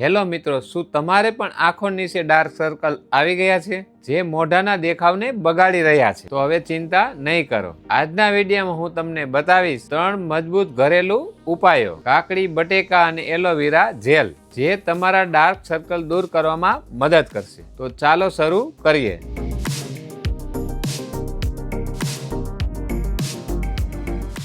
Hello મિત્રો, શું તમારે પણ આંખો નીચે ડાર્ક સર્કલ આવી ગયા છે જે મોઢાના દેખાવને બગાડી રહ્યા છે? તો હવે ચિંતા નહીં કરો. આજના વિડીયોમાં હું તમને બતાવીશ 3 મજબૂત ઘરેલું ઉપાયો, કાકડી, બટેકા અને એલોવેરા જેલ, જે તમારા ડાર્ક સર્કલ દૂર કરવામાં મદદ કરશે. તો ચાલો શરૂ કરીએ.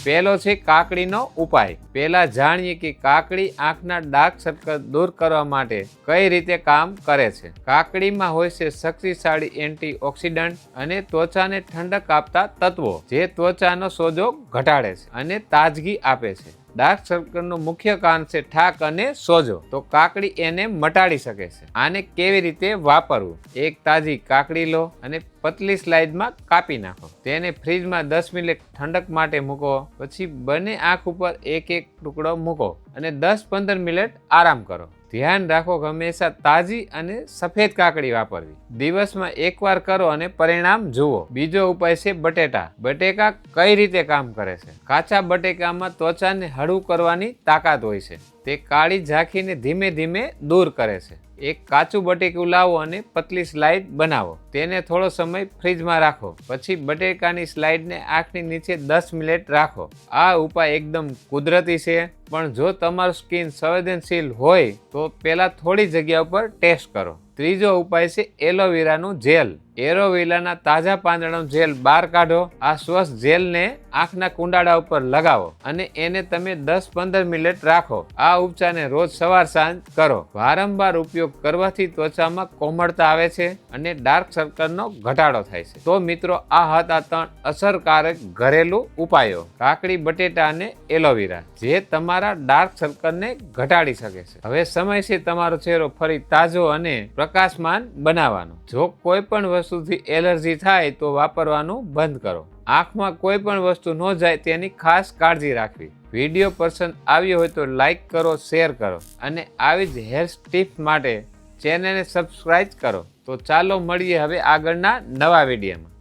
પહેલો છે કાકડીનો ઉપાય. પહેલા જાણીએ કે કાકડી આંખના ડાર્ક સર્કલ દૂર કરવા માટે કઈ રીતે કામ કરે છે. કાકડીમાં હોય છે શક્તિશાળી એન્ટીઓક્સિડન્ટ અને ત્વચાને ઠંડક આપતા તત્વો, જે ત્વચાનો સોજો ઘટાડે છે અને તાજગી આપે છે. ડાર્ક સર્કલનું મુખ્ય કારણ છે થાક અને સોજો, તો કાકડી એને મટાડી શકે છે. આને કેવી રીતે વાપરવું? એક તાજી કાકડી લો અને પતલી સ્લાઇડમાં કાપી નાખો. તેને ફ્રીજમાં 10 મિનિટ ઠંડક માટે મૂકો. પછી બંને આંખ ઉપર એક ટુકડો મૂકો અને 10-15 મિનિટ આરામ કરો. ધ્યાન રાખો કે હંમેશા તાજી અને સફેદ કાકડી વાપરવી. દિવસમાં એકવાર કરો અને પરિણામ જુઓ. બીજો ઉપાય છે બટેટા. બટેકા કઈ રીતે કામ કરે છે? કાચા બટેકામાં ત્વચાને હળવું કરવાની તાકાત હોય છે. તે કાળી ઝાંખીને ધીમે ધીમે દૂર કરે છે. એક કાચું બટેકું લાવો અને પતલી સ્લાઇડ બનાવો. તેને થોડો સમય ફ્રીજમાં રાખો. પછી બટેકાની સ્લાઇડને આંખની નીચે 10 મિનિટ રાખો. આ ઉપાય એકદમ કુદરતી છે, પણ જો તમારું સ્કિન સંવેદનશીલ હોય તો પહેલા થોડી જગ્યા ઉપર ટેસ્ટ કરો. ત્રીજો ઉપાય છે એલોવેરાનું જેલ. એલોવેરાના તાજા પાંદડાનું જેલ બહાર કાઢો. આ સ્વચ્છ જેલને આંખના કુંડાળા ઉપર લગાવો અને એને તમે 10-15 મિનિટ રાખો. આ ઉપચારને રોજ સવાર સાંજ કરો. વારંવાર ઉપયોગ કરવાથી ત્વચામાં કોમળતા આવે છે અને ડાર્ક સર્કલનો ઘટાડો થાય છે. તો મિત્રો, આ હતા 3 અસરકારક ઘરેલું ઉપાયો, કાકડી, બટેટા અને એલોવેરા, જે તમારા ડાર્ક સર્કલને ઘટાડી શકે છે. હવે સમય છે તમારો ચહેરો ફરી તાજો અને પ્રકાશમાન બનાવવાનો. જો કોઈ પણ વસ્તુથી એલર્જી થાય તો વાપરવાનું બંધ કરો. આંખમાં કોઈ પણ વસ્તુ ન જાય તેની ખાસ કાળજી રાખવી. વિડીયો પસંદ આવ્યો હોય તો લાઈક કરો, શેર કરો અને આવી જ હેલ્થ ટિપ્સ માટે ચેનલને સબસ્ક્રાઇબ કરો. તો ચાલો મળીએ હવે આગળના નવા વિડીયોમાં.